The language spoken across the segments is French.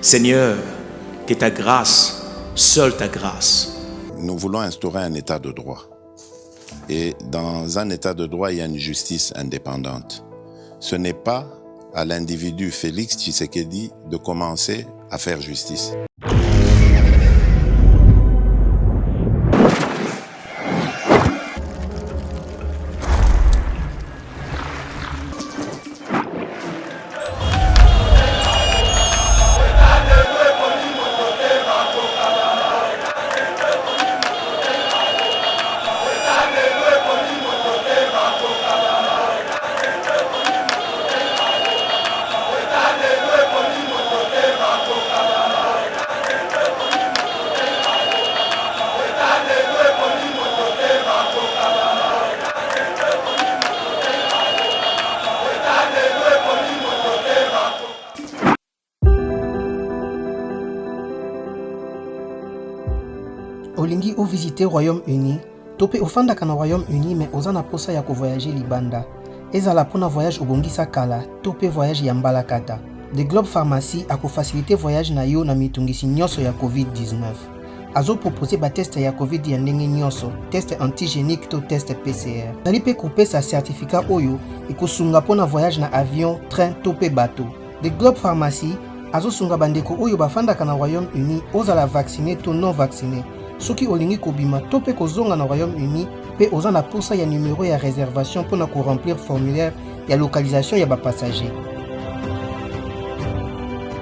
Seigneur, que ta grâce, seule ta grâce. Nous voulons instaurer un état de droit. Et dans un état de droit, il y a une justice indépendante. Ce n'est pas à l'individu Félix Tshisekedi de commencer à faire justice. Olingi ou visiter Royaume-Uni, topé ofanda kana Royaume-Uni mais ozana posa ya ko voyager libanda. Ezala pona voyage obongisa kala, topé voyage ya mbalakata. The Globe Pharmacy a ko faciliter voyage na yo na mitungisi nyonso ya COVID-19. Azo proposer ba test ya COVID ya ndenge nyonso, test antigénique to test PCR. Nali pe couper sa certificat oyo ikosunga pona voyage na avion, train topé bateau. The Globe Pharmacy azo sunga bandeko oyo bafanda kana Royaume-Uni ozala vacciné to non vacciné. Soki olingi kobima to pe kozonga na Royaume-Uni pe oza na posa ya numéro ya réservation pour na ko remplir formulaire ya localisation ya ba passager.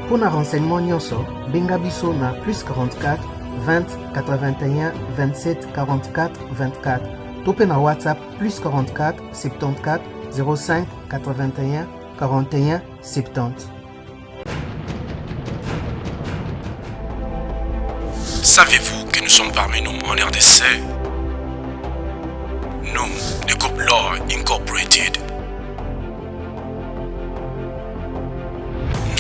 Pour na renseignement nyonso, benga biso na +44 20 81 27 44 24. To pe na WhatsApp +44 74 05 81 41 70. Savez-vous que nous sommes parmi nous en RDC? Nous, le groupe Law Incorporated.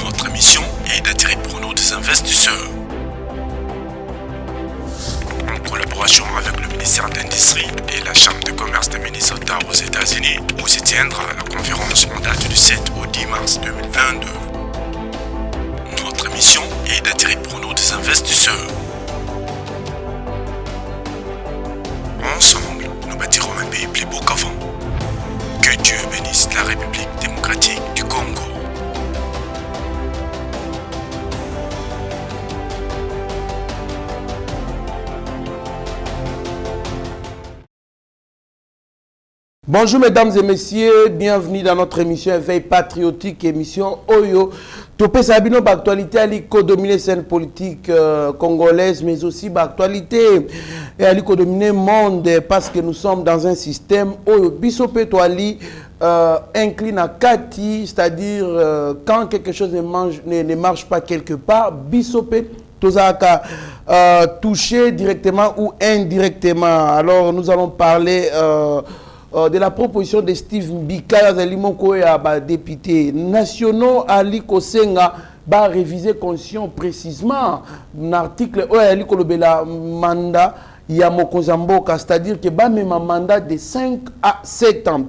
Notre mission est d'attirer pour nous des investisseurs. En collaboration avec le ministère de l'Industrie et la Chambre de commerce de Minnesota aux États-Unis, où se tiendra la conférence en date du 7 au 10 mars 2022. Notre mission est d'attirer pour nous des investisseurs. Ensemble, nous bâtirons un pays plus beau qu'avant. Que Dieu bénisse la République démocratique du Congo. Bonjour mesdames et messieurs, bienvenue dans notre émission Éveil patriotique, émission Oyo. Topé Sabino, actualité à l'économie scène politique congolaise, mais aussi actualité à l'économie monde, parce que nous sommes dans un système Oyo. Bisopé Toali incline à Kati, c'est-à-dire quand quelque chose ne marche pas quelque part, Bisopé Tozaka touché directement ou indirectement. Alors nous allons parler de la proposition de Steve Mbika, député national Ali Kosenga, va réviser conscient précisément l'article mandat Yamokozamboka, c'est-à-dire que même un mandat de 5 à 7 ans.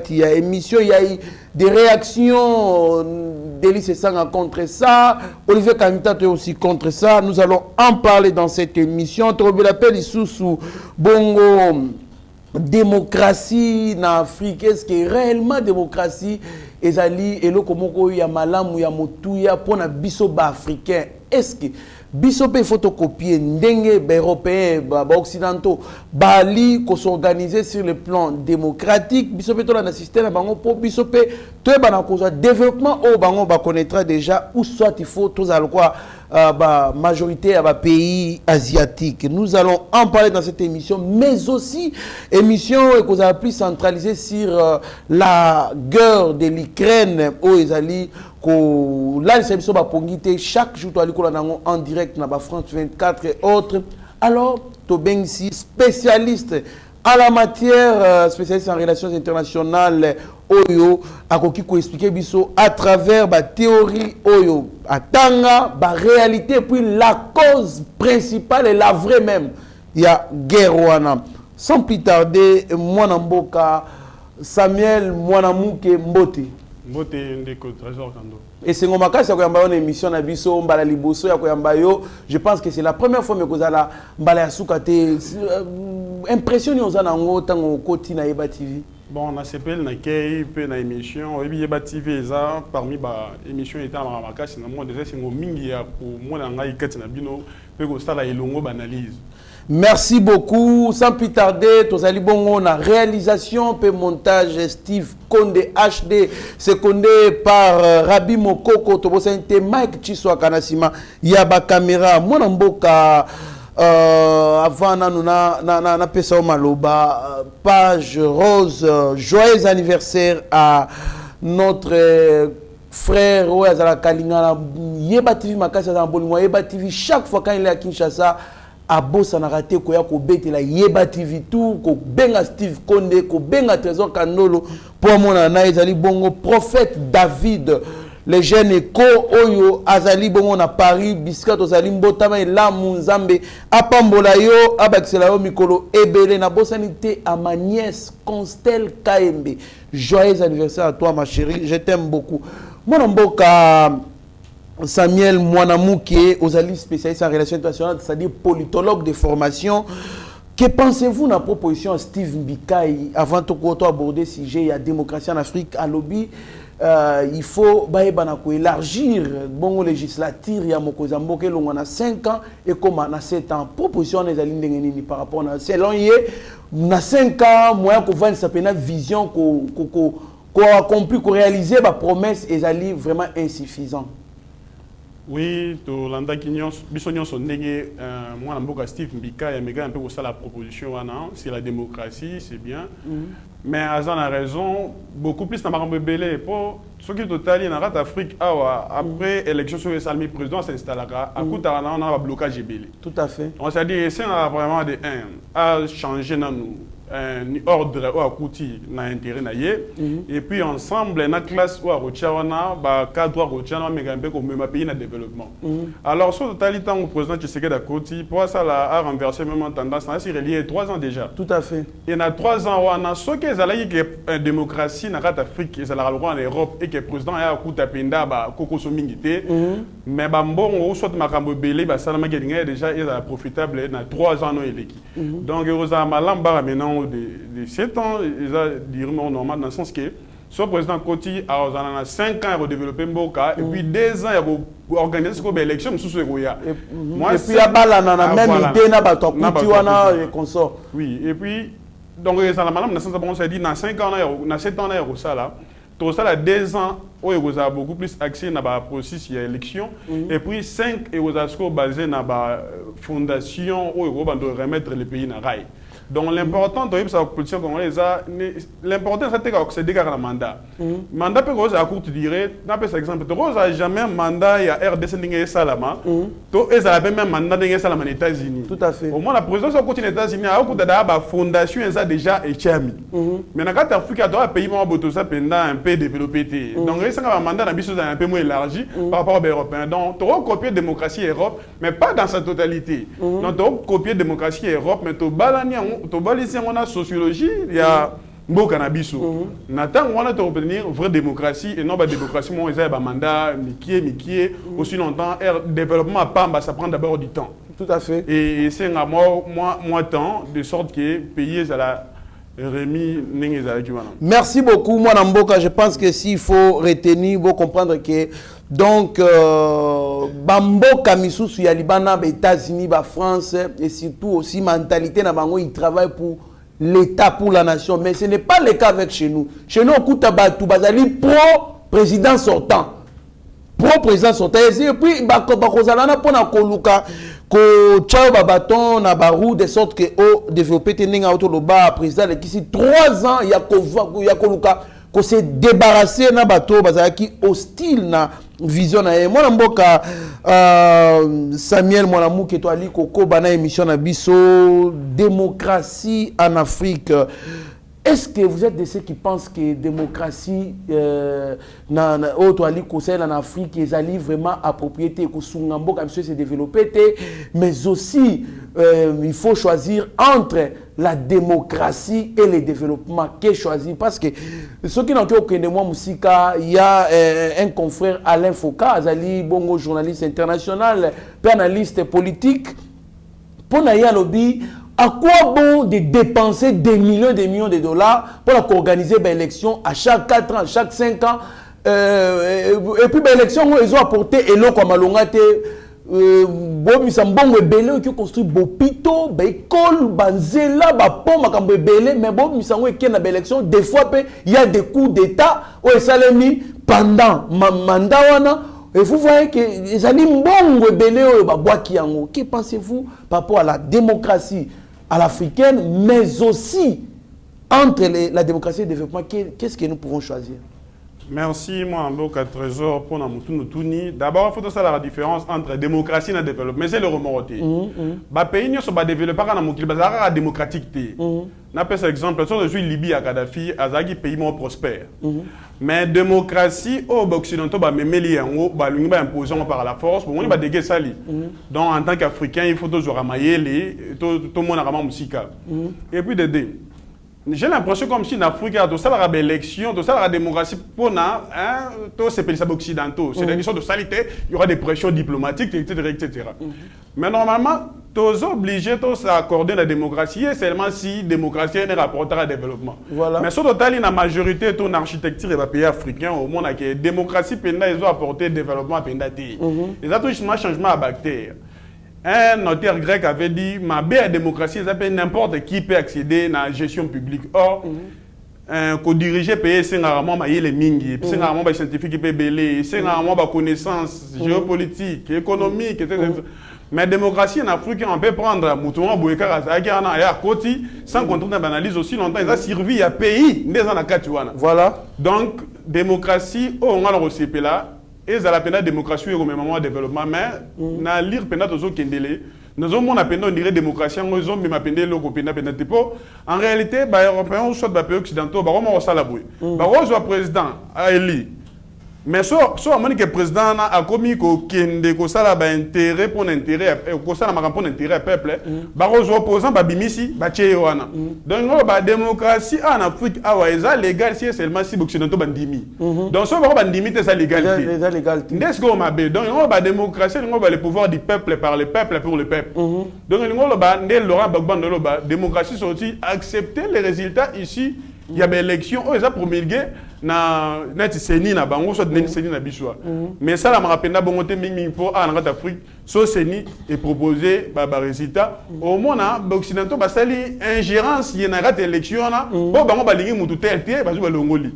Il y a émission, il y a des réactions d'Élysée Sanga contre ça, Olivier Kamita est aussi contre ça. Nous allons en parler dans cette émission. Sous Bongo. Démocratie en Afrique, est-ce que réellement démocratie ezali eloko moko ya malamu ya motuya pona biso ba africain? Est-ce que biso pe photocopier ndenge ba européen ba occidentaux bali ko s'organiser sur le plan démocratique? Biso pe to na système bango po biso pe to ba na ko développement au bango ba connaîtra déjà ou soit il faut tous à quoi majorité à pays asiatiques. Nous allons en parler dans cette émission, mais aussi émission que vous avez plus centralisée sur la guerre de l'Ukraine où ils allaient là c'est émission pongité chaque jour en direct dans France 24 et autres. Alors Tobengsi spécialiste à la matière, spécialiste en relations internationales Oyo akoki ko expliquer biso à travers la théorie Oyo atanga ba réalité puis la cause principale et la vraie même il y a guerre wana. Sans plus tarder Mwanamboka Samuel Mwanamuke Mbote. Mbote ndeko trésor kando. Et c'est ngomaka ça koyamba une émission na biso mbala liboso ya koyamba yo. Je pense que c'est la première fois me kozala mbala ya sukate impression ni ozana ngo tango koti na Yeba TV. Bon, on a s'appelle na kei pe na émission Yeba TV eza parmi ba émission était na makaka c'est na moi déjà c'est ngo mingi ya ko mona ngai kati na bino pe ko sala elongo banalise. Merci beaucoup. Sans plus tarder, Tozali Bongo, la réalisation et montage Steve Konde HD, secondé par Rabi Mokoko, Tobosente Mike Chiswa Kanasima, Yaba Kamera, Mwanamboka, avant na pesa maloba, page rose, joyeux anniversaire à notre frère Ouazala Kalingana, Yeba TV Makasa Zambolimo, Yeba TV, chaque fois quand il est à Kinshasa, abosa na raté ko ya ko betela Yeba TV tout ko benga Steve Konde ko benga Trésor Kanolo pour mona na ezali bongo prophète David les jeunes éco oyo azali bongo na Paris bisika tozali mbotama elamu nzambe apambola yo abakisela yo mikolo ebele na bosani te à ma nièce Constel Kaembe. Joyeux anniversaire à toi ma chérie, je t'aime beaucoup. Mon mboka Samuel Mwanamouké, Ozali spécialiste en relations internationales, c'est-à-dire politologue de formation. Que pensez-vous de la proposition de Steve Mbikai avant de aborder le sujet de la démocratie en Afrique à lobby? Il faut élargir bon législature, il y a Mokozamboke, on a 5 ans et comme on a 7 ans. Proposition des alignes par rapport à selon on a 5 ans, moyen qu'on voit une vision qu'on a accompli, qu'on réalisé, la promesse est vraiment insuffisante. Oui, to landa kinyon bisonyon son ndenge moi namboka Steve Mbika ya mega un peu ça la proposition wana c'est la démocratie, c'est bien. Mais Azan a raison, beaucoup plus na makambo belé pour ce qui total en Afrique après élection sur le salmi président s'installera à kuta on a blocage belé. Tout à fait. On s'est dit c'est vraiment de à changer dans nous un ordre ou akuti na intérêt na ye et puis ensemble na classe ou rochawana ba cadre rochana megambe ko même pays na développement. Alors sur totalité au président Tshisekedi Akoti pour ça a renversé même tendance c'est relié 3 ans déjà. Tout à fait. Il y a 3 ans on a ce que zalaki que démocratie na rat Afrique et ça la en Europe et que président ya akuta penda ba kokoso mingité mais ba mbongo soit makambo belé ba salama déjà il a profitable na 3 ans no eleki. Donc Rosa Malamba maintenant de 7 ans, ils ont dit normal dans le sens que ce président Koti a 5 ans à développer Mboka et puis 2 ans à organiser une élection sous ce goya. Et puis il y a même idée na bato Koti wana et consort. Oui, et puis donc ça la madame dans sens bon ça dit dans 5 ans na 7 ans là ça là. Tout ça là 2 ans où il a beaucoup plus accès na ba processus de élection et puis 5 et aux asco basé na ba fondation où il va remettre le pays na rail. Donc l'important dans la politique congolaise, l'important c'est de garder le mandat. Le mandat peut être à courte durée. Par exemple, tu n'as jamais un mandat il y a RDC et Salama. Tu as même mandat dans les États-Unis. Tout à fait. Au moins la présidence au côté des États-Unis a une fondation déjà établie. Mais dans l'Afrique, il y a un pays un peu développé. Donc il y a un mandat un peu moins élargi par rapport aux Européens. Donc tu as copié la démocratie Europe, mais pas dans sa totalité. Donc tu as copié la démocratie Europe, mais tu as ici on a sociologie, il y a beau cannabis. Nathan on a obtenir vraie démocratie et non pas démocratie moi ils ont un mandat miquier aussi longtemps développement pas ça prend d'abord du temps. Tout à fait. Et c'est un moi temps de sorte que pays à la remis merci beaucoup moi Namboka, je pense que s'il faut retenir faut comprendre que donc Bamboka misusu ya Libana, États-Unis, France et surtout aussi mentalité na bango ils travaillent pour l'État, pour la nation, mais ce n'est pas le cas avec chez nous. Chez nous on Batou bazali pro président sortant. Pro président sortant et puis bakozalana pona koluka ko tchao babaton na barou de sorte que au développer teninga auto le bas président de ici 3 ans ya koluka ko se débarrasser na bato bazaki hostile na vision na moi mboka Samuel Mwanamouké to ali koko bana émission na biso démocratie en Afrique Est-ce que vous êtes de ceux qui pensent que la démocratie en Afrique est vraiment appropriée, que Sungambo comme se développer, mais aussi il faut choisir entre la démocratie et le développement. Qu'est choisir? Parce que ceux qui n'ont aucun de moi, il y a un confrère Alain Foucault, Azali Bongo, journaliste international, analyste politique, pour Naya Lobby. À quoi bon de dépenser des millions de dollars pour organiser une élection à chaque 4 ans, chaque 5 ans et puis l'élection, ils ont apporté et l'eau comme à l'ongate bon, ils ont belé qui construit bopito, école, banzela, pont, makambo belé, mais bon, ils ont qui na élection des fois il y a des coups d'état où ils mis pendant mandat wana. Et vous voyez que les amis bongo belé ou que pensez-vous par rapport à la démocratie à l'africaine, mais aussi entre la démocratie et le développement, qu'est-ce que nous pouvons choisir? Merci, moi, Mboka Trésor, pour nous tourner. D'abord, il faut savoir la différence entre démocratie et développement. Mais c'est le remorté. Les pays ne sont pas développés par la démocratique. N'a pas exemple, je suis Libye à Kadhafi, Azagi pays moins prospère. Mais démocratie au occidentaux ba memeli yango ba lungi ba imposant par la force, bon on va déguer ça li. Donc en tant qu'Africain, il faut toujours ramailler les tout monde rama musika. Et puis de deux. J'ai l'impression comme si en Afrique, tout ça la élection, tout ça la démocratie pour na tous ces pays occidentaux, c'est des questions de salité, il y aura des pressions diplomatiques etc. Mais normalement, tous obligés tous à accorder la démocratie seulement si la démocratie est rapportée à développement. Voilà. Mais sur total, la majorité de ton architecture et les pays africains au monde que la démocratie ils ont apporté développement à ils ont tout changement à bactère. Un notaire grec avait dit ma belle démocratie, n'importe qui peut accéder à la gestion publique. Or, qu'on diriger pays, c'est rarement les mingi, c'est rarement les scientifiques qui peuvent belé, c'est rarement les connaissances géopolitiques, économiques, etc. Mais la démocratie en Afrique, on peut prendre Moutouan Bouekara, à côté, sans contrôle d'analyse aussi longtemps, ils ont servi à pays, voilà. Donc, démocratie, on a le recépé là. Et ça la peine de démocratie au même moment de développement mais na lire peine de zo kendele nous avons la peine de démocratie nous avons même peine le peine en réalité ba européens soit ba pays occidentaux ba on ça la bouille ba on président a élu mais soit que président a commis ko kende ko ça ba intérêt pour intérêt ko ça na pour intérêt peuple ba on opposant ba bimisi ba tchewana donc ba démocratie en Afrique awaisa légal si seulement si occidentaux bandimi donc so ba bandimi c'est ça légalité n'est-ce qu'on m'a bé donc on ba démocratie on ba le pouvoir du peuple par le peuple pour le peuple donc on ba ndel Laurent Gbagbo ndelo ba démocratie sorti accepter les résultats ici. Il y a des élections, ils ont promulgué na Seni na bango soit Seni na biswa. Mais ça la me rappelle bon pour en Afrique, so Seni est proposé ba résultat. Au moins na occidentaux ba sali ingérence y na rat élection na, bon bango ba lingi mutu tel ba zo longoli.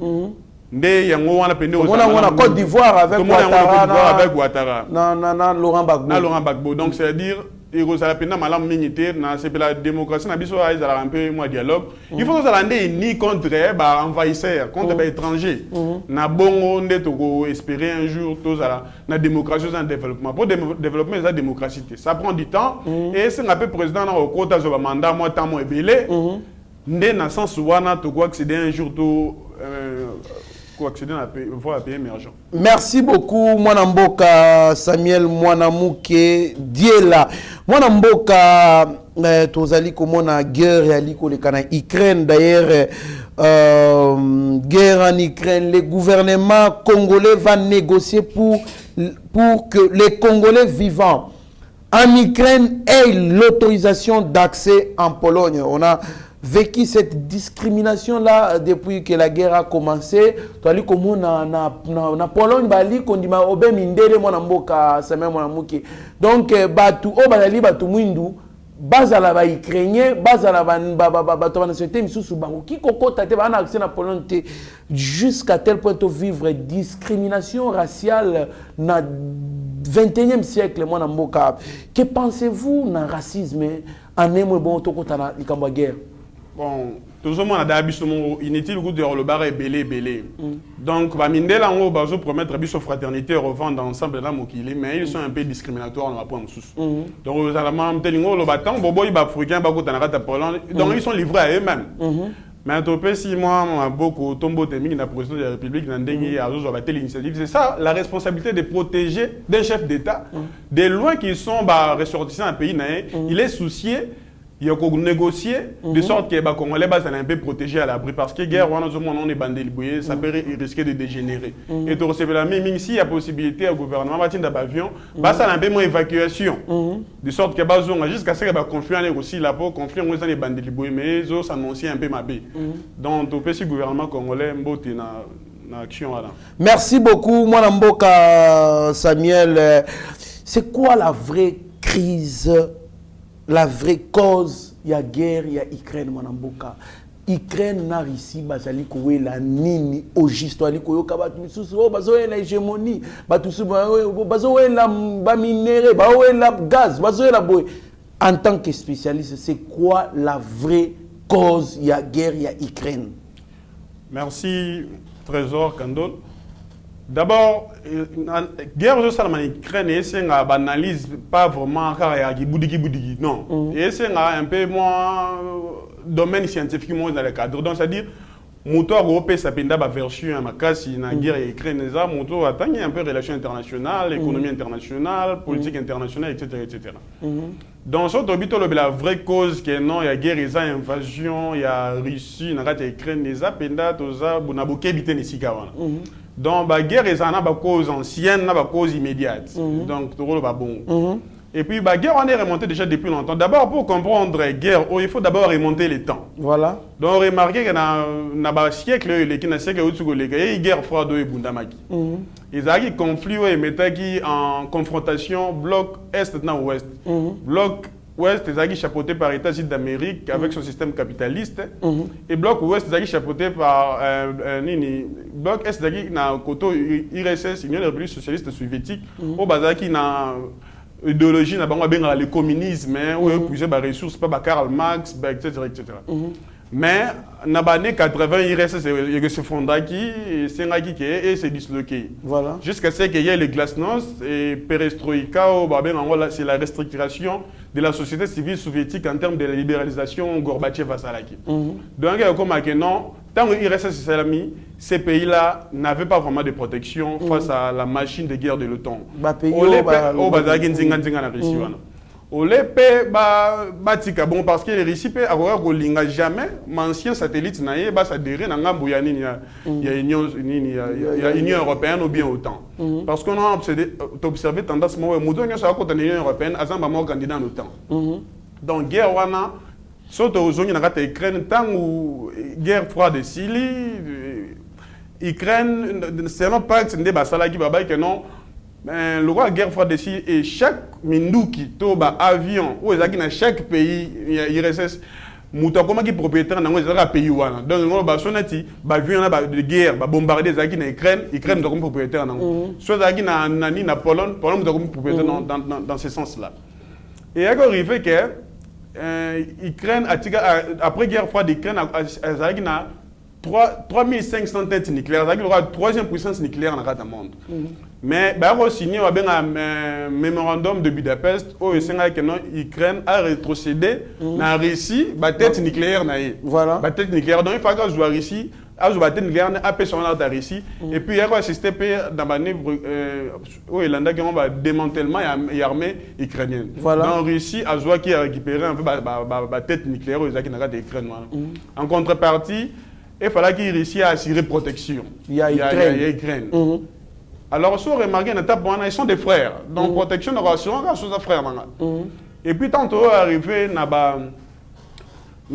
Ndé yango wana pende on a Côte d'Ivoire avec Ouattara. Non, Laurent Gbagbo. Donc c'est à dire et ça la peine malam minité na c'est la démocratie na biso ils a un peu moins dialogue il faut que ça lande ni contre ba envahisseur contre ba étranger na bongo ndeto ko espérer un jour tous à la démocratie en développement pour développer la démocratie ça prend du temps et c'est un peu président na au quota zo ba mandat moi temps mo ebelé ndé na sens wana to ko accéder un jour to accéder à la pays émergent. Merci beaucoup, Mwanamboka Samuel Mwanamouke Diela. Mwanamboka, tozali komona guerre ya liko le kana Ukraine d'ailleurs guerre en Ukraine, le gouvernement congolais va négocier pour que les Congolais vivants en Ukraine aient l'autorisation d'accès en Pologne. On a vécu cette discrimination-là depuis que la guerre a commencé. Tu as dit comment na Pologne, bali kondima obe mindele mwana mboka Samuel Mwanamouke. Donc batu o bazali batu mwindu bazala ba ukrainien bazala ba nationalité misusu ba ki kokota te ba na accès na Pologne te jusqu'à tel point de vivre discrimination raciale na 21e siècle mwana mboka. Que pensez-vous na racisme en émo bon to kota na likamba guerre? Bon, tout le monde a d'habitude inutile goût de le bar est belé. Donc, bah mindela on va se promettre biso fraternité revendre ensemble là mokili mais ils sont un peu discriminatoires dans la point sous. Donc aux allemands telingo le battant bobo il va africain ba kota na Pologne donc ils sont livrés à eux-mêmes. Mais si moi, beaucoup tombeau termine la président de la République, l'initiative, c'est ça la responsabilité de protéger des chefs d'État, des lois qui sont ressortissants d'un pays. Il est soucié. Il y a négocier de sorte que les Congolais sont un peu protégés à l'abri parce que la guerre, on est bandé, ça peut risquer de dégénérer. Et tu recevais la même si il y a possibilité au gouvernement de avion, ça un peu moins évacuation. De sorte que jusqu'à ce que le conflit aussi là pour conflit on est bandé mais ils s'annoncent un peu ma baie. Donc au petit gouvernement congolais mbote na action là. Merci beaucoup moi Mboka Samuel. C'est quoi la vraie crise? La vraie cause, il y a guerre, il y a Ukraine, Manamboka. Ukraine n'a Russie, bazali kowe la nini au juste, ali koyo kabatu misusu, bazoe la hégémonie, batusu bazoe la minéré, bazoe la gaz, bazoe la boy. En tant que spécialiste, c'est quoi la vraie cause, il y a guerre, il y a Ukraine? Merci Trésor Kandol. D'abord, la guerre en Ukraine, c'est une analyse pas vraiment boudigi. Non. Et c'est un peu moins domaine scientifique dans le cadre. Donc, c'est-à-dire, moto européen, ça peut être version à kasi na guerre Ukraine, ça moto attend un peu relations internationales, économie internationale, politique internationale, etc., etc. Donc, ce qui la vraie cause que non, il y a guerre, il y a invasion, il y a Russie, il y a Ukraine, il y a penda, il y a bonaboké bité nisikawana. Donc, la guerre, il y a une cause ancienne, une cause immédiate. Donc, c'est bon. Et puis, la guerre, on est remonté déjà depuis longtemps. D'abord, pour comprendre la guerre, il faut d'abord remonter les temps. Voilà. Donc, remarquez qu'il y a un siècle, il y a une guerre froide et Bundamaki. Il y a un conflit en confrontation bloc Est-Ouest. Bloc Ouest, c'est chapeauté par l'État-Unis d'Amérique avec son système capitaliste. Et bloc Ouest, c'est chapeauté par bloc Est, c'est un côté IRSS, Union des Républiques Socialistes Soviétiques, au Bazaki, idéologie, le communisme, où il y a des ressources, pas Karl Marx, etc. Mais, dans les années 80, IRSS s'effondre et c'est disloqué. Voilà. Jusqu'à ce qu'il y ait les glasnost et perestroïka, c'est la restriction de la société civile soviétique en termes de la libéralisation Gorbatchev à Salaki. Donc, comme non, tant que l'IRSS s'est mis, ces pays-là n'avaient pas vraiment de protection face à la machine de guerre de l'OTAN. Bon, parce que les Russes n'ont jamais, ancien satellite, il y a l'Union européenne ou bien autant. Parce qu'on a observé tendance, l'Union européenne, à candidat à l'OTAN. Donc, guerre, surtout aux zones de l'Ukraine, tant que guerre froide de Syrie, l'Ukraine, c'est un pacte qui non. Le roi guerre froide de Syrie et chaque minduki, toba avion, ou dans chaque pays, il reste Moutokoma qui propriétaire dans un pays. Donc, on va sonner, avion de guerre, bombarder les Ukraine, Ukraine doit être propriétaire. Soit na Pologne, Pologne doit être propriétaire dans ce sens-là. Et il arrive que l'Ukraine, après guerre froide d'Ukraine, a 3500 têtes nucléaires, c'est-à-dire la troisième puissance nucléaire dans le monde. Mais il a signé un mémorandum de Budapest où l'Ukraine a rétrocédé dans la Russie, la tête nucléaire. Voilà. La tête nucléaire. Donc il faut que la Russie, la tête nucléaire a fait son art de la Russie. Et puis il a assisté dans la démantèlement et armée ukrainienne. Voilà. Dans la Russie, Azwa qui a récupéré un peu la tête nucléaire aux Ukraine. En contrepartie, il fallait qu'il réussisse à assurer protection. Il y a Ukraine. Alors, si on remarque, ils sont des frères. Donc, protection, on a des frères. Et puis, tantôt, arrivé, on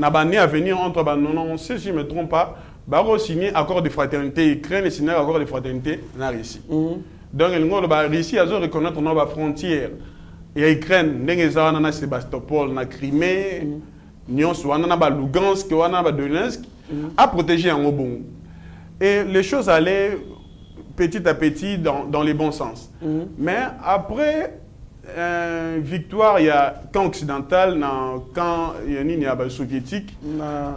a à venir entre, non, si je ne me trompe pas, on a signé accord de fraternité Ukraine et signé accord de fraternité en Russie. Donc, la Russie a reconnaître nos frontières. Il y a Ukraine, il y a Sébastopol, la Crimée, il y a Lugansk, il y a Donetsk, à protéger en bon. Et les choses allaient petit à petit dans les bons sens. Mais après victoire, il y a camp occidental, camp soviétique.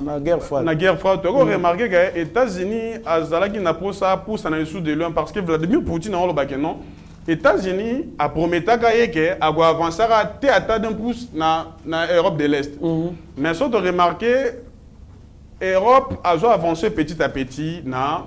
La guerre froide. La guerre froide. Tu as remarqué que les États-Unis ont poussé dans le sud de l'Union parce que Vladimir Poutine a dit non. Les États-Unis ont promis qu'ils vont avancer à théâtre d'un pouce dans l'Europe de l'Est. Mais ce que tu as remarqué, Europe a avancé petit à petit na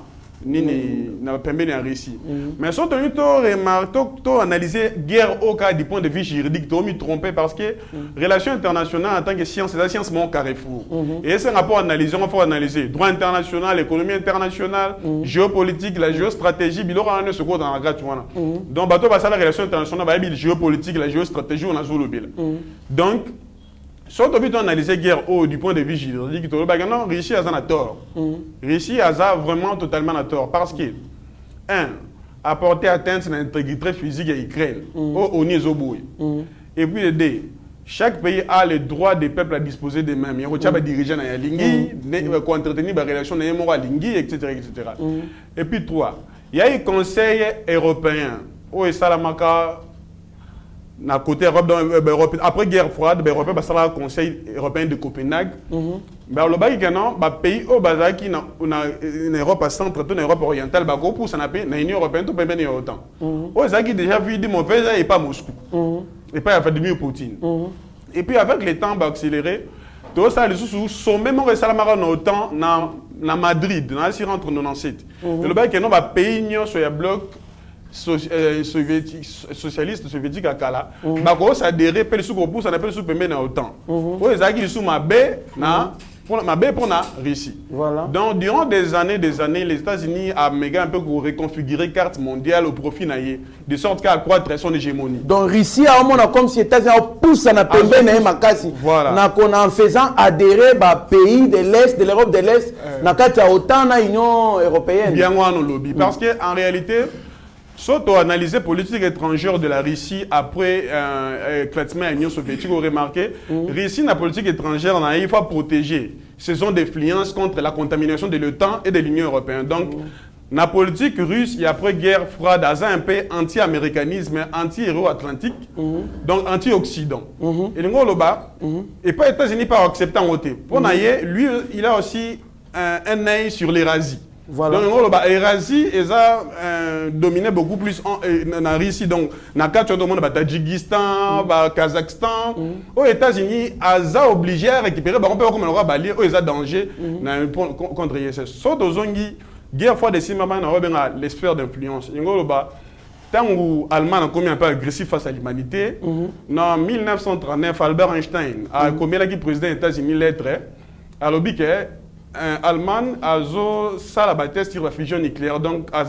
pembeni en Russie. Mais si on analyser guerre au cas du point de vue juridique, on m'y tromper parce que relations internationales en tant que science, c'est la science mon carrefour. Et c'est un rapport analysé, on faut analyser droit international, économie internationale, géopolitique, la géostratégie, il y aura un secours dans la gare. Donc bateau la relation internationale, la géopolitique, la géostratégie, on a joué le bilan. Donc si on analyse la guerre du point de vue juridique, Russie a tort. Russie a vraiment totalement tort. Parce que, apporter atteinte à l'intégrité physique de l'Ukraine, et puis, deux, chaque pays a le droit des peuples à disposer d'eux-mêmes. Il y a des dirigeants qui ont entretenu des relations, etc. Et puis, trois, il y a un conseil européen, Salamaka. Na côté Europe, après guerre froide, l'Europe va le Conseil européen de Copenhague. Mais le pays au Bazaki, en Europe centre, en Europe orientale, pour ça l'Union européenne, tout peut bien autant. Aux Zaki déjà vu des mauvais et pas Moscou. Et pas Vladimir Poutine. Et puis avec le temps accéléré, tout ça, les sommets sont restés autant na Madrid, dans la rentre 97. Le pays sur le bloc socialiste soviétique à Kala, ça adhéré per sous groupe ça appelle sous pembe na autant. Aux États-Unis sous ma baie pour la Russie. Voilà. Donc durant des années les États-Unis a méga un peu reconfiguré carte mondiale au profit naïe de sorte qu'à accroître son hégémonie. Donc Russie a un comme si les États-Unis poussent na pembe na makasi. Voilà. En faisant adhérer pays de l'Est, de l'Europe de l'Est, na carte autant na Union européenne. Bien moi no lobby parce que en réalité surtout analyser politique étrangère de la Russie après l'éclatement de l'Union soviétique, vous remarquez, Russie, la politique étrangère, il faut protéger ses zones d'influence contre la contamination de l'OTAN et de l'Union européenne. Donc, la politique russe, il y a après guerre froide, il y a un peu anti-américanisme, anti-euro-atlantique, donc anti-Occident. Et le et pas les États-Unis pas accepté en voter. Pour lui, il a aussi un œil sur l'Eurasie. Voilà. Donc, l'Eurasie a dominé beaucoup plus en Russie. Donc, dans le Tadjikistan, le Kazakhstan, aux États-Unis, ils sont obligés à récupérer. On peut comme on balayer, ils ont danger contre l'ISS. Sauf aux Zongi, guerre fois de Simama, les sphères d'influence. Tant que l'Allemagne a commis un peu agressif face à l'humanité, en 1939, Albert Einstein a commis la président des États-Unis lettre à l'objet que Allemagne a la bataille sur la fusion nucléaire, donc a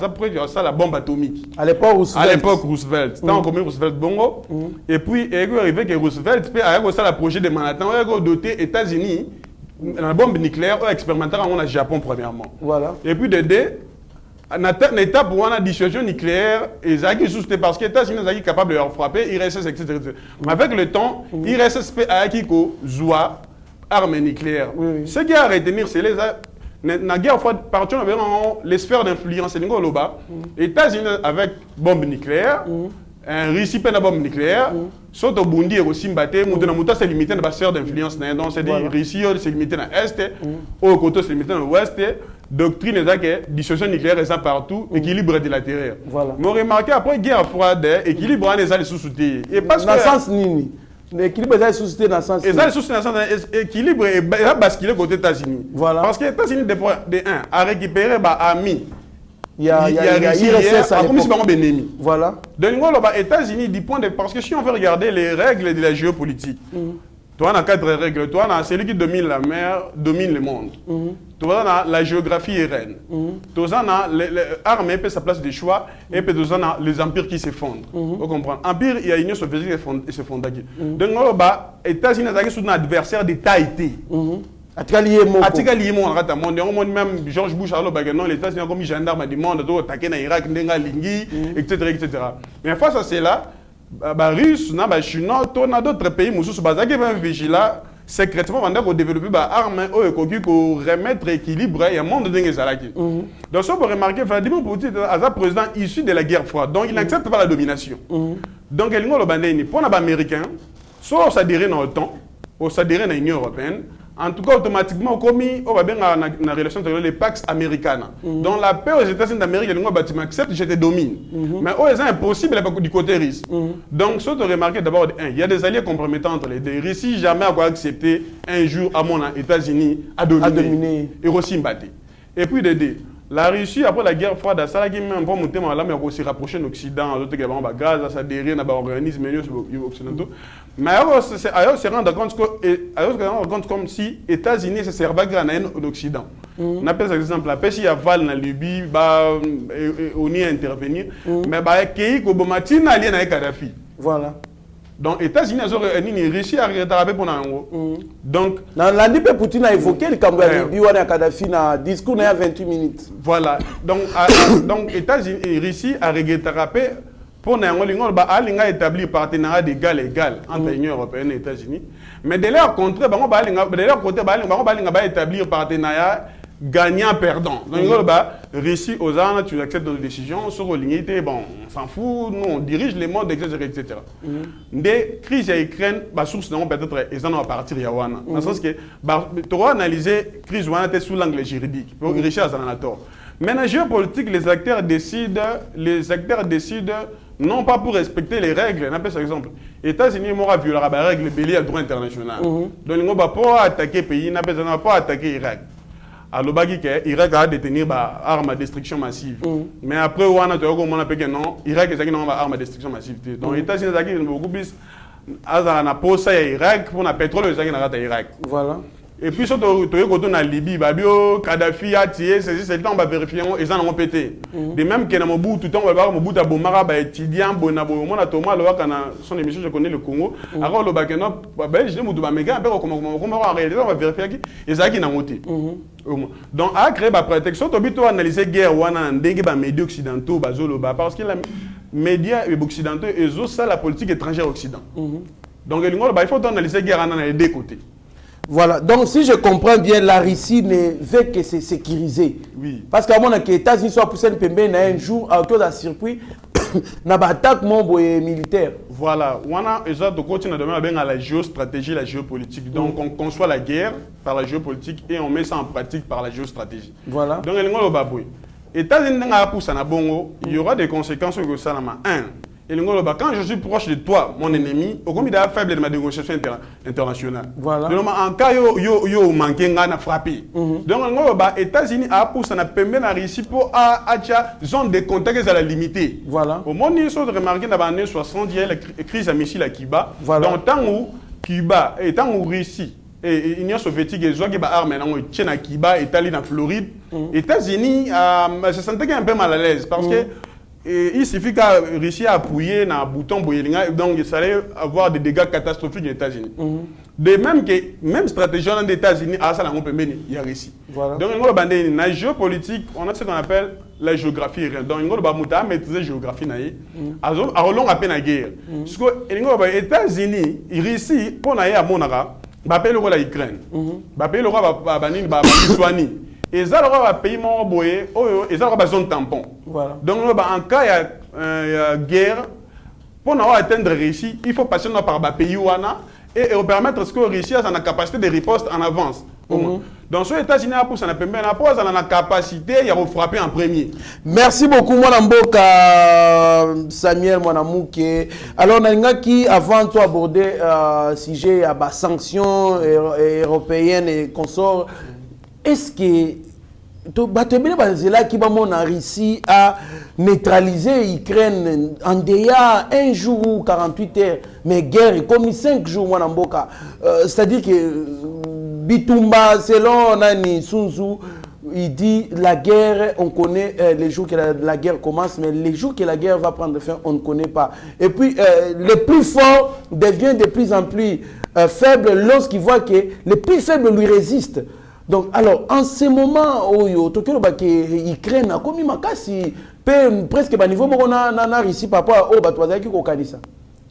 la bombe atomique. À l'époque Roosevelt. Tant qu'on Roosevelt bongo. Et puis il est arrivé que Roosevelt a le projet de Manhattan, il a doté les États-Unis la bombe nucléaire expérimentale en Japon premièrement. Voilà. Et puis de deux, en étape où on a dissuasion nucléaire, ils ont parce que les États-Unis sont capables de leur frapper, IRSS, etc. Mais avec le temps, IRSS a Zoua armes nucléaires. Ce qui a à retenir, c'est la guerre froide, les sphères d'influence. Les États-Unis avec bombe nucléaire, Russie avec bombe nucléaire, sont au Burundi et au Simbaté, c'est limité dans la sphère d'influence. Donc, c'est-à-dire Russie, c'est limité dans l'Est, au côté, c'est limité dans l'Ouest. Doctrine est que dissuasion nucléaire est partout, équilibre multilatéral. Voilà. Mais remarquez, après guerre froide, équilibre est les sous-soutés. Et parce que. L'équilibre est sous-souté dans le sens. L'équilibre est basculé côté États-Unis. Voilà. Parce que les États-Unis, de 1, a récupéré Ami. Il y a IRSS à l'époque. Voilà. Donc, les États-Unis, du point de. Parce que si on veut regarder les règles de la géopolitique, toi, on a 4 règles. Toi, on a celui qui domine la mer, domine le monde. Toi, on a la géographie est reine. Toi, on a l'armée peut sa place de choix et puis on a les empires qui s'effondrent. Vous comprenez? Empire, il y a l'Union soviétique qui s'effondre. Donc, les États-Unis sont un adversaire de taille. Même George Bush, les États-Unis ont comme gendarme du monde, attaqué dans l'Irak, etc. Mais face à cela, les Russes, les Chinois, d'autres pays, ils sont vigilants secrètement pour développer des armes pour remettre l'équilibre et un monde de Zalaki. Donc, ça, vous remarquez, Vladimir Poutine est un président issu de la guerre froide, donc il n'accepte pas la domination. Donc, pour les Américains, soit on s'adhère dans l'OTAN, on s'adhère dans l'Union européenne, En tout cas, automatiquement, comme on va bien dans relation avec les Pax Americaines. Dans la paix aux États-Unis d'Amérique, les bâtiments acceptent, je te domine. Mais c'est impossible du côté russe. Donc, ce que tu remarques d'abord, il y a des alliés compromettants entre les deux. Russie jamais a accepté un jour à mon États-Unis à dominer. Et aussi mbatté. Et puis de deux. La Russie, après la guerre froide, ça a même pas monté, mais aussi rapproché de l'Occident, d'autres qui ont gaz, ça adhéré à l'organisme occidentaux. Mais alors, se rendre compte comme si les États-Unis se servaient de l'Occident. On appelle ça exemple, la paix, il y a Val en Libye, on y intervenir, mais il y a Bomatin allié avec Kadhafi. Voilà. Donc, les États-Unis ont réussi à rattraper pour nous. Donc, l'Andy Poutine a évoqué le Cameroun, Libye, ou Kadhafi, dans le discours de 28 minutes. Voilà. Donc, les États-Unis ont réussi à rattraper pour nous établir un partenariat d'égal à égal entre l'Union européenne et les États-Unis. Mais de leur côté, on va établir un partenariat gagnant-perdant. Donc, Russie, aux armes, tu acceptes nos décisions, sur l'unité, bon, on s'en fout, nous, on dirige les modes, etc. Des crises à Ukraine, source, peut-être, ils en ont à partir, dans le sens que, tu vas analyser la crise sous l'angle juridique, pour Russie, ça en a tort. Mais dans la géopolitique, les acteurs décident non pas pour respecter les règles. On appelle ça exemple. Les États-Unis vont violer les règles béliers à droit international. Donc, ils ne vont pas attaquer le pays, ils ne vont pas attaquer l'Irak. Alors, l'Irak a détenu des armes à destruction massive. Mais après, on a dit non, l'Irak a une arme à destruction massive. Donc, les États-Unis ont beaucoup plus de posé à l'Irak pour le pétrole à l'Irak. Voilà. Et puis, quand on est en Libye, Kadhafi a tiré, c'est le temps de vérifier, ils en ont pété. De même que dans Mobutu, tout le temps, on va voir Mobutu à Bomara, étudiant, Bonabo, moi, Thomas, son émission, je connais le Congo. Alors, le Bakeno, je dis Mobutu, mais quand on va réaliser, on va vérifier qu'ils ont monté. Donc, à créer la protection, on doit analyser la guerre, on a des médias occidentaux, parce que les médias occidentaux, ils ont ça, la politique étrangère occidentale. Donc, il faut analyser la guerre dans deux côtés. Voilà, donc si je comprends bien, la Russie ne veut que se sécuriser. Oui. Parce qu'à mon avis, les États-Unis sont poussés un jour, à cause d'un circuit, n'a pas attaque militaire. Voilà, on a à la géostratégie, la géopolitique. Donc on conçoit la guerre par la géopolitique et on met ça en pratique par la géostratégie. Voilà. Donc les États-Unis, il y aura des conséquences que ça. Quand je suis proche de toi, mon ennemi, au combien de faible de ma négociation internationale. Voilà. Donc, en cas où manqué, on a frappé. Donc, les États-Unis ont permis la Russie pour une zone de contact à la limitée. Voilà. Au moment où ils ont remarqué dans les années 60, il y a la crise à missile à Cuba. Voilà. Donc, tant où Cuba et tant où Russie et l'Union soviétique et les armes à Cuba, Italie, en Floride, les États-Unis se sentaient un peu mal à l'aise parce que il suffit que la Russie a appuyé dans le bouton, donc il fallait avoir des dégâts catastrophiques aux États-Unis. De même que même stratégie des États-Unis, ça il y a Russie. Voilà. Donc, dans la géopolitique, on a ce qu'on appelle la géographie. Donc, on a maîtrisé la géographie. Alors, on a la guerre. Parce que les États-Unis, Russie, pour aller à Monara, ils appellent l'Ukraine. Ils appellent l'Ukraine. Et ça, le pays mon boye, et ça, le zone tampon. Voilà. Donc, en cas de guerre, pour atteindre Russie, il faut passer par le pays et permettre que Russie ait la capacité de riposte en avance. Dans les États-Unis, ça a la capacité de frapper en premier. Merci beaucoup, Mboka Samuel Mwanamouke. Alors, qui avant de aborder le sujet des sanctions européennes et consorts, est-ce que la Russie a neutralisé l'Ukraine en déjà un jour ou 48 heures, mais guerre comme 5 jours, c'est-à-dire que Bitumba, selon Nani Sunzu, il dit la guerre, on connaît les jours que la guerre commence, mais les jours que la guerre va prendre fin, on ne connaît pas. Et puis, le plus fort devient de plus en plus faible lorsqu'il voit que les plus faibles lui résistent. Donc, alors, en ce moment, l'Ukraine a commis presque au niveau de Russie, papa,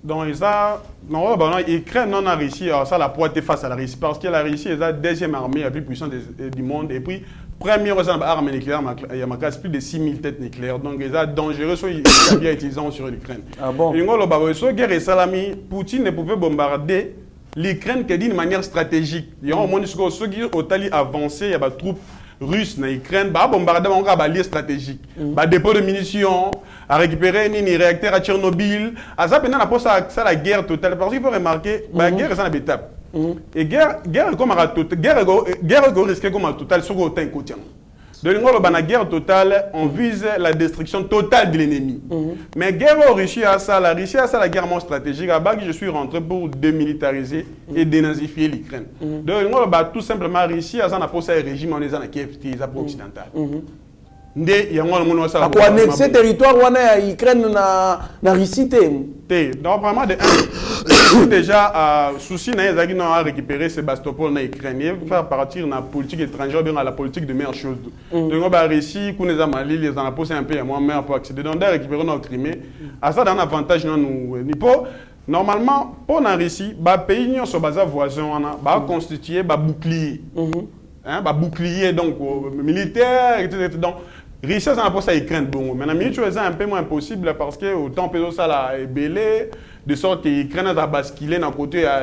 donc, l'Ukraine n'a pas réussi à porter face à la Russie parce que la Russie est la deuxième armée la plus puissante du monde. Et puis, première arme nucléaire, il y a plus de 6000 têtes nucléaires. Donc, c'est dangereux ce qu'ils utilisent sur l'Ukraine. Ah bon? Et la guerre est Poutine ne pouvait bombarder l'Ukraine qui d'une manière stratégique. Il y a un moment où ceux qui ont avancé, il y a des troupes russes en Ukraine, bah bombarder on a lieu stratégique, bah dépôt de munitions, à récupérer ni réacteurs à Tchernobyl, à ça pendant ça la guerre totale parce qu'il faut remarquer, bah guerre c'est une étape. Et guerre comme à guerre risque comme à total sur le temps quotidien. De la guerre totale, on vise la destruction totale de l'ennemi. Mais guerre Russie a ça, la Russie a ça la guerre stratégique. À bas je suis rentré pour démilitariser et dénazifier l'Ukraine. Donc tout simplement Russie a ça n'a pas ça régime on est en Kiev, c'est occidental. Ndé yango le monde ça. Quoi annexer territoire wana Ukraine na Russie té. Donc vraiment déjà souci na ezaki na récupérer Sébastopol na Ukraine faire partir na politique étrangère bien à la politique de meilleure chose. Donc ba Russie kuneza Mali les en a posé un peu à moi mais pour accéder donc récupérer notre Crimée. À ça un avantage nous ni pas normalement pour la Russie ba pays ni so baza voisin wana ba constituer ba bouclier. Hein ba bouclier donc militaire etc. Donc Russie, ça n'a pas ça Ukraine bon. Mais la minute c'est un peu moins impossible parce que autant que ça la est belé de sorte que l'Ukraine a basculé d'un côté à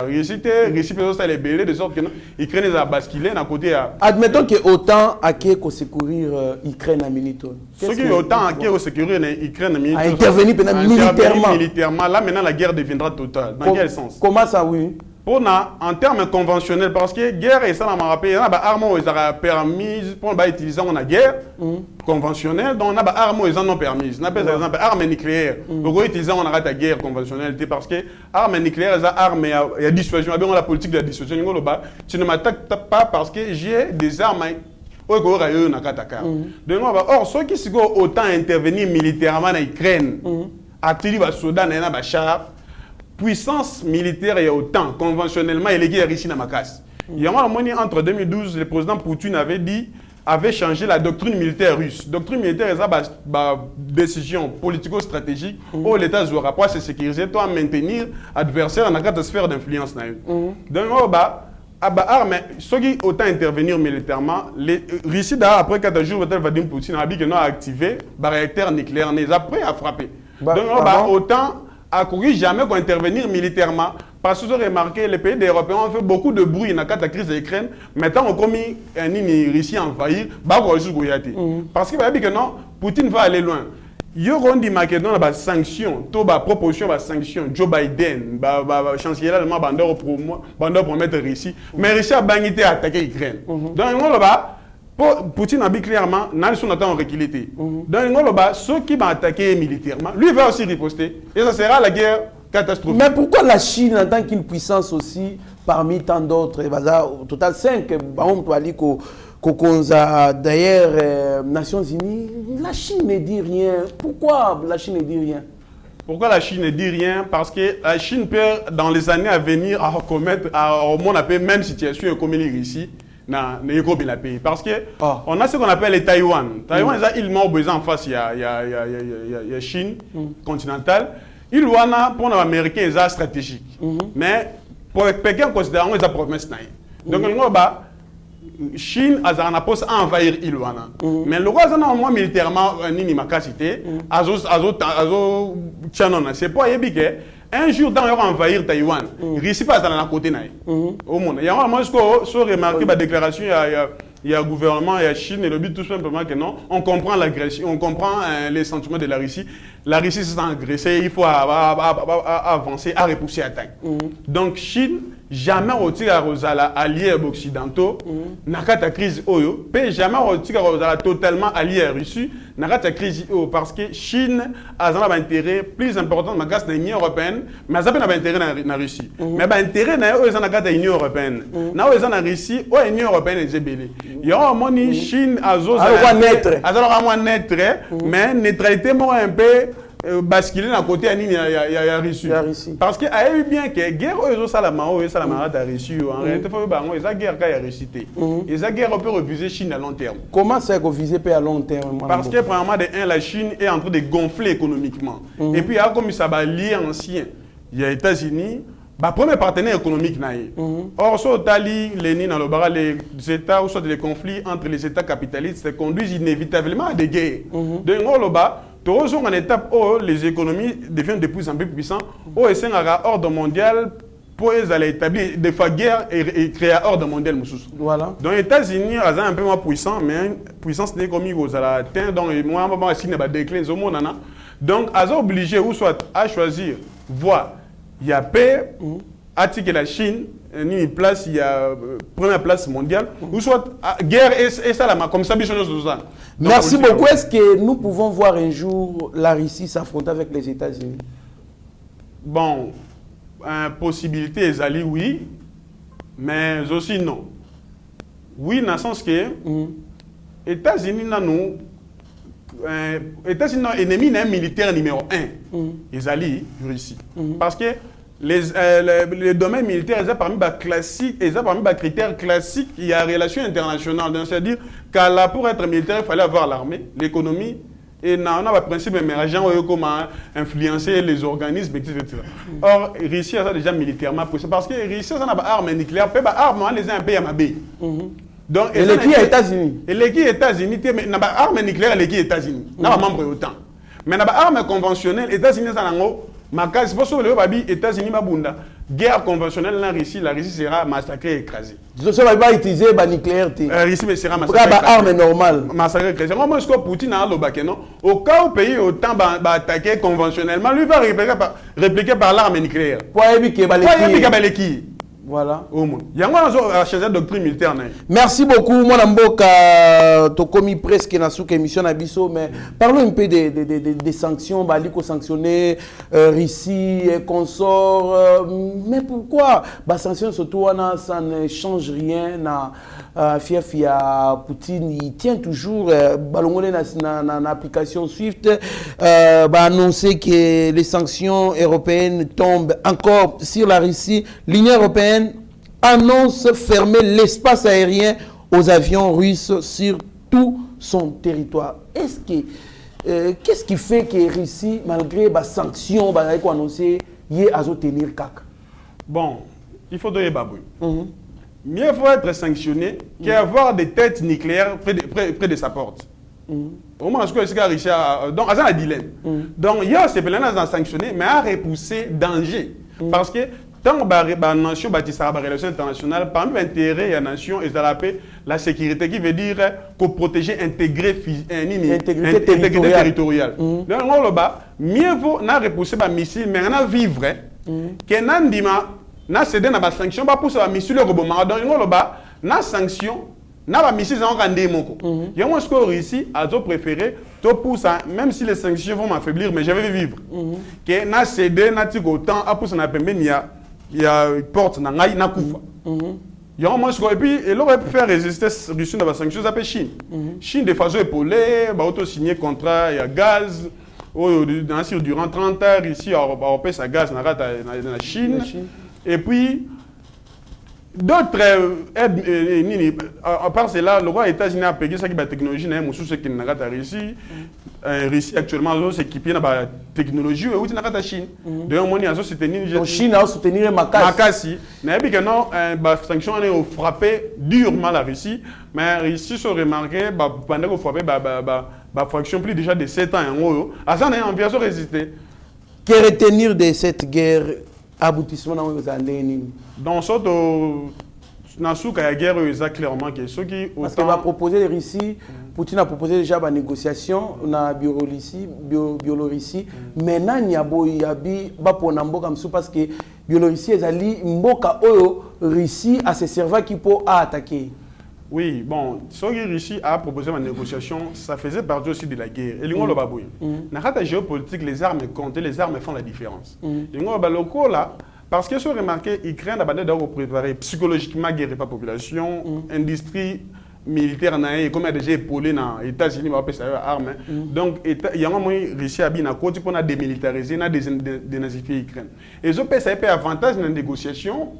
Russie, Russie peut ça les belé de sorte que l'Ukraine a basculé d'un côté à. Admettons que autant à qui qu'on secourir Ukraine à militaire. Ce qui est autant à qui qu'on secourir Ukraine à militaire. À intervenir militairement. Militairement, là maintenant la guerre deviendra totale. Dans quel sens? Comment ça oui? En termes conventionnels, parce que guerre et ça, on m'a rappelé, il y a des armes qui sont permises pour utiliser en guerre conventionnelle, donc on a des armes qui sont non permises. On a par exemple armes nucléaires. Pourquoi utiliser en la guerre conventionnelle? Parce que armes nucléaires, c'est armes, il y a dissuasion, il y a la politique de la dissuasion. Tu ne m'attaques pas parce que j'ai des armes. Donc, or, ceux qui sont autant intervenir militairement en Ukraine, activer les soldats, les chars, puissance militaire et autant, conventionnellement, il est ici dans ma casse. Il y a un moment entre 2012, le président Poutine avait changé la doctrine militaire russe. Doctrine militaire, c'est une décision politico-stratégique où l'État doit pas se sécuriser, doit maintenir l'adversaire dans la sphère d'influence. Donc, ceux qui autant intervenir militairement, les Russie, après 4 jours, Vladimir Poutine a dit que non activé le réacteur nucléaire, après à frapper. Donc, autant à courir jamais qu'on intervenir militairement. Parce que vous avez remarqué, les pays européens ont fait beaucoup de bruit dans la crise de l'Ukraine. Maintenant, on a commis une Russie envahir, parce qu'il va dire que non, Poutine va aller loin. Il y aura des sanctions, des propositions de sanctions. Joe Biden, le chancelier allemand, va promettre Russie. Mais Russie a banni attaquer l'Ukraine. Donc, Poutine a dit clairement, nous attendons reculé. Donc, ceux qui vont attaquer militairement, lui va aussi riposter. Et ça sera la guerre catastrophique. Mais pourquoi la Chine, en tant qu'une puissance aussi, parmi tant d'autres, au total 5, d'ailleurs, Nations Unies, la Chine ne dit rien. Pourquoi la Chine ne dit rien? Pourquoi la Chine ne dit rien? Parce que la Chine peut, dans les années à venir, commettre, au monde, la même situation comme ici. Parce que on a ce qu'on appelle les Taïwan. Taïwan, ils m'ont besoin en face, il y a Chine continentale. Il y a pour les Américains, ils stratégique. Mais pour Pékin, considérons qu'ils ont province. Donc, Chine a posé à envahir Ilwana. Mais le roi a au moins militairement ni ma capacité. C'est pas évident. Un jour, dans envahir Taïwan, Russie passe dans la côté au monde. Il y a un moment où remarqué la déclaration, il y a le gouvernement, il y a la Chine, et le but tout simplement que non, on comprend l'agression, on comprend les sentiments de la Russie. La Russie s'est agressée, il faut avancer, à repousser l'attaque. Donc Chine, jamais retire aux alliés occidentaux, n'a pas de crise oyo, peut jamais retire aux totalement alliés à Russie, n'a pas de crise oyo, parce que Chine a un intérêt plus important dans l'Union européenne, mais elle a un intérêt dans la Russie. Mais l'intérêt dans l'Union européenne, dans la Russie, l'Union européenne est belée. Il y a un moment Chine a un naître, mais neutralité un peu basculer d'un côté à la Russie. Parce qu'il y a eu bien que la guerre est la Russie. En réalité, il y a guerre qui a Russie. Et la guerre peut refuser la Chine à long terme. Comment ça peut viser à long terme? Parce que, premièrement, la Chine est en train de gonfler économiquement. Et puis, il y a comme ça va lier ancien. Il y a les États-Unis. Premier partenaire économique. Or, sur les États ou soit les conflits entre les États capitalistes conduisent inévitablement à des guerres. Donc, en étape où les économies deviennent de plus en plus puissantes, où il y a un ordre mondial pour établir des fois guerre et créer un ordre mondial. Voilà. Donc les États-Unis sont un peu moins puissants, mais puissance n'est comme ils vont à la terre. Donc moi, je vais décliner au monde. Donc ils sont obligés ou soit à choisir voie. Il y a paix, que la Chine, une place, il y a première place mondiale, ou soit guerre et ça là, comme ça, merci beaucoup. Est-ce que nous pouvons voir un jour la Russie s'affronter avec les États-Unis? Bon, possibilité, les oui, mais aussi non. Oui, dans le sens que les États-Unis, États-Unis sont ennemis militaire numéro 1, les alliés Russie. Parce que les domaines militaires, ils sont parmi les classiques, ils sont parmi les critères classiques, il y a relations internationales. C'est-à-dire que pour être militaire, il fallait avoir l'armée, l'économie, et on a le principe émergent comment influencer les organismes, etc. Or, Russie a déjà militairement poussé, parce que Russie a des armes nucléaires, les armes, les a un pays à ma baie. Donc, et les qui aux États-Unis? Et les qui aux États-Unis, mais les armes nucléaires, les qui aux États-Unis, les membres autant. Mais les armes conventionnelles, les États-Unis, c'est pour ça que les États-Unis, guerre conventionnelle, la Russie sera massacrée et écrasée. Je ne vais pas utiliser le nucléaire. La Russie sera massacrée. C'est une arme normale. Massacrée et écrasée. Moi, je Poutine a dit au cas où le pays autant attaqué conventionnellement, lui va répliquer par l'arme nucléaire. Voilà. Il y a un changement de doctrine militaire. Merci beaucoup. Moi, je suis commis presque dans cette émission, mais parlons un peu des sanctions. Il faut sanctionner Russie et consorts. Mais pourquoi les sanctions, surtout, ça ne change rien. Poutine, il tient toujours dans l'application SWIFT. Annoncer que les sanctions européennes tombent encore sur la Russie. L'Union européenne annonce fermer l'espace aérien aux avions russes sur tout son territoire. Qu'est-ce qui fait que la Russie, malgré les sanctions, annoncé, y a tenir cac? Bon, il faut donner babou. Mieux vaut être sanctionné qu'avoir des têtes nucléaires près de sa porte. Au moins, ce que la Russie a. Donc, c'est un dilemme. Donc, il y a ces pénalités à sanctionner, mais à repousser danger. Parce que tant que la nation bâtisse la relation internationale, parmi l'intérêt de la nation, et la sécurité, qui veut dire qu'on protéger l'intégrité territoriale. Donc, mieux vaut repousser les missiles, mais on vivre que na cédé na ba sanction ba pousse ba missile ko bomara donc ngolo ba na sanction na ba missile en rendre moko il moi ce que Russie a préféré to pousse même si les sanctions vont m'affaiblir mais je vais vivre que na cédé na tiko temps a pousse na pembeni ya porte na ngai na kufa il y a moi ce et puis il aurait pu faire résister Russie na ba sanctions ça peut Chine Chine de façon épaulée ba auto signer contrat ya gaz durant 30 ans ici on paie sa gaz na Chine. Et puis, d'autres aides, à part cela, le roi des États-Unis a payé ça qui la technologie, ce qui n'a pas réussi. Russie actuellement, c'est équipé dans la technologie, et où tu n'as pas la Chine. D'ailleurs, on a soutenu. La Chine a soutenu Makassi. Mais bien que non, la sanction a frappé durement la Russie, mais la Russie se remarqué pendant qu'on frappait la fraction plus déjà de 7 ans en haut. À ça, on a envie de résister. Que retenir de cette guerre? Aboutissement dans les années. Dans ce cas, la guerre est clairement que ceux qui. Parce qu'il va proposer les Russie, Poutine a proposé déjà des négociations dans la Biélorussie. Maintenant, il y a parce que Biélorussie est allée mboka Russie a ses serveurs qui peuvent attaquer. Oui, bon, ce que la Russie a proposé dans la négociation, ça faisait partie aussi de la guerre. Et l'Union européenne, dans la géopolitique, les armes comptent, les armes font la différence. L'Union européenne, parce que si vous remarquez, l'Ukraine a préparé psychologiquement la guerre de la population, industrie militaire, comme déjà épaulé dans les États-Unis, on appelle ça armes. Donc, il y a un moment où Russie a bien côté pour démilitariser, dénazifier l'Ukraine. Et ça peut avantage dans la négociation,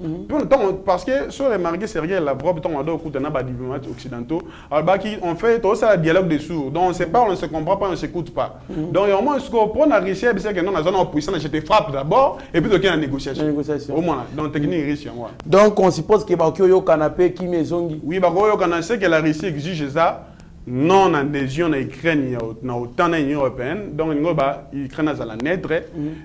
parce que si vous remarquez, Sergei Lavrov, on a des diplomates occidentaux, on fait tout ça, le dialogue des sourds. Donc, on ne sait pas, on ne se comprend pas, on ne s'écoute pas. Donc, il y a un moment où pour la Russie, c'est que non, la zone en puissance, je te frappe d'abord, et puis il y a la négociation. Au moins, dans la technique Russie. Donc, on suppose qu'il y a un canapé qui maison. Oui, il y a un canapé que la Russie exige ça, non adhésion à l'Ukraine, dans l'Union européenne, donc l'Ukraine a la naître,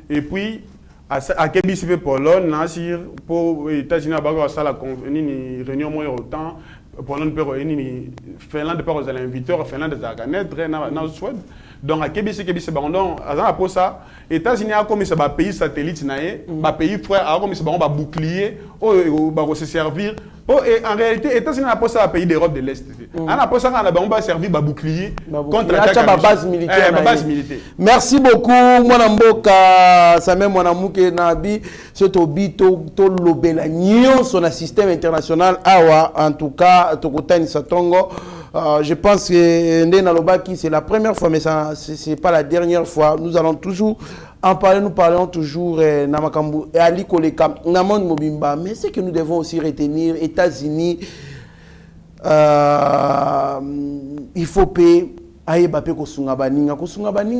et puis à Kebisi pe Pologne na sur pour États-Unis ba ça la ni réunion moyen autant Pologne pe ni Finlande pe aux inviteurs Finlande za canet na Suède donc à Kebisi bandon azana pour ça États-Unis a comme ça ba pays satellite na ba pays frère a comme ça ba bouclier ba se servir. Et en réalité, États-Unis a posé un pays d'Europe de l'Est. On a posé un servir un bouclier contre la base militaire. Merci beaucoup. Mon mboka, ça même mon amour que nabi, c'est obi to lobela nyon son système international. Awa, en tout cas, tokotani satongo. Je pense que Ndena Lobaki, c'est la première fois, mais ça, c'est pas la dernière fois. Nous allons toujours en parler, nous parlons toujours Namakambu et Ali Koleka, Namon Mobimba. Mais ce que nous devons aussi retenir, États-Unis, il faut payer. Ayebape kosunga baninga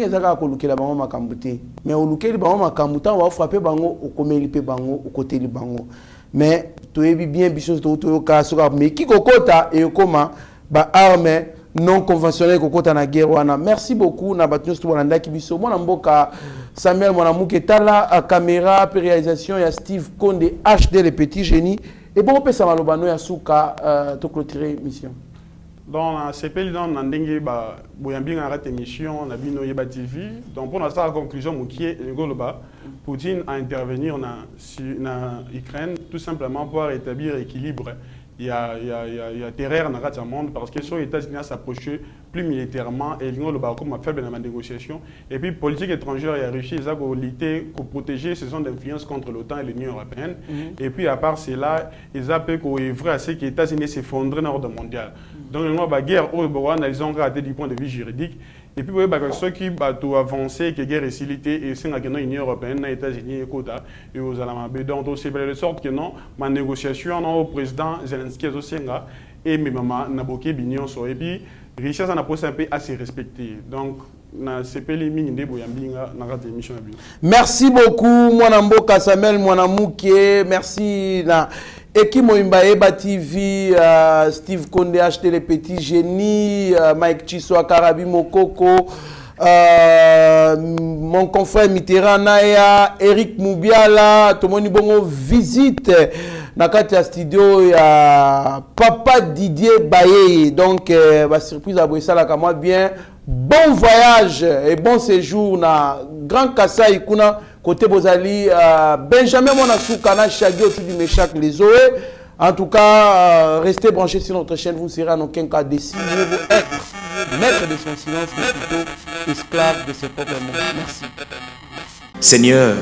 ezaka kolukela bango makambute mais olukeli bango makambuta wa frapper bango okomeli pe bango okoteli bango mais toyebi bien biso to ka soka mais kikokota et koma ba arme non conventionnelle kokota na guerre wana. Merci beaucoup na batnyos to bolanda kibiso mwana mboka Samuel mwana muketala a caméra réalisation ya Steve Konde HD le petit génie et bon pesa malobano ya suka to clôturer mission. Dans la CPL, dans l'Andenge, Boyambi a raté émission, on a vu Noyeba TV. Donc, pour l'instant, la conclusion, Poutine a intervenir dans l'Ukraine tout simplement pour rétablir l'équilibre. Il y a terreur dans le monde parce que les États-Unis s'approchent plus militairement et ils ont comme faible dans la négociation. Et puis, politique étrangère et la Russie, ils ont lutter pour protéger ces zones d'influence contre l'OTAN et l'Union européenne. Et puis, à part cela, ils ont œuvré à ce que les États-Unis s'effondrent dans l'ordre mondial. Donc, il y a une guerre où ils ont raté du point de vue juridique. Et puis, ceux qui ont avancé, que la guerre est silité, et c'est l'Union européenne, les États-Unis et aux Alamabé. Donc, c'est de sorte que non, ma négociation au président Zelensky et mes mamans Naboké Bignon. Et puis, richesse en a posé un peu assez respecté. Donc, merci beaucoup, Mwanamboka Samuel Mwanamouké. Merci na Eki Moimbaeba TV, Steve Konde acheté les petits génies, Mike Chiswa Karabi Mokoko, mon confrère Mitterrand Naya, Eric Moubiala, tout le monde bongo visite Nakati studio ya Papa Didier Baye. Donc, surprise à Brissala comme bien. Bon voyage et bon séjour na Grand Kassai kuna côté Bozali Benjamin Monasouka na Chagui au du Méchac les Oé. En tout cas, restez branchés sur notre chaîne, vous serez en aucun cas déçus. Mieux vaut être maître de son silence, mais plutôt esclave de ses propres mots. Merci. Seigneur,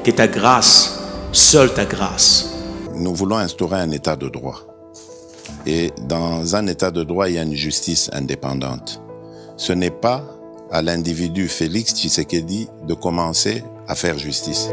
que ta grâce, seule ta grâce. Nous voulons instaurer un état de droit. Et dans un état de droit, il y a une justice indépendante. Ce n'est pas à l'individu Félix Tshisekedi de commencer à faire justice.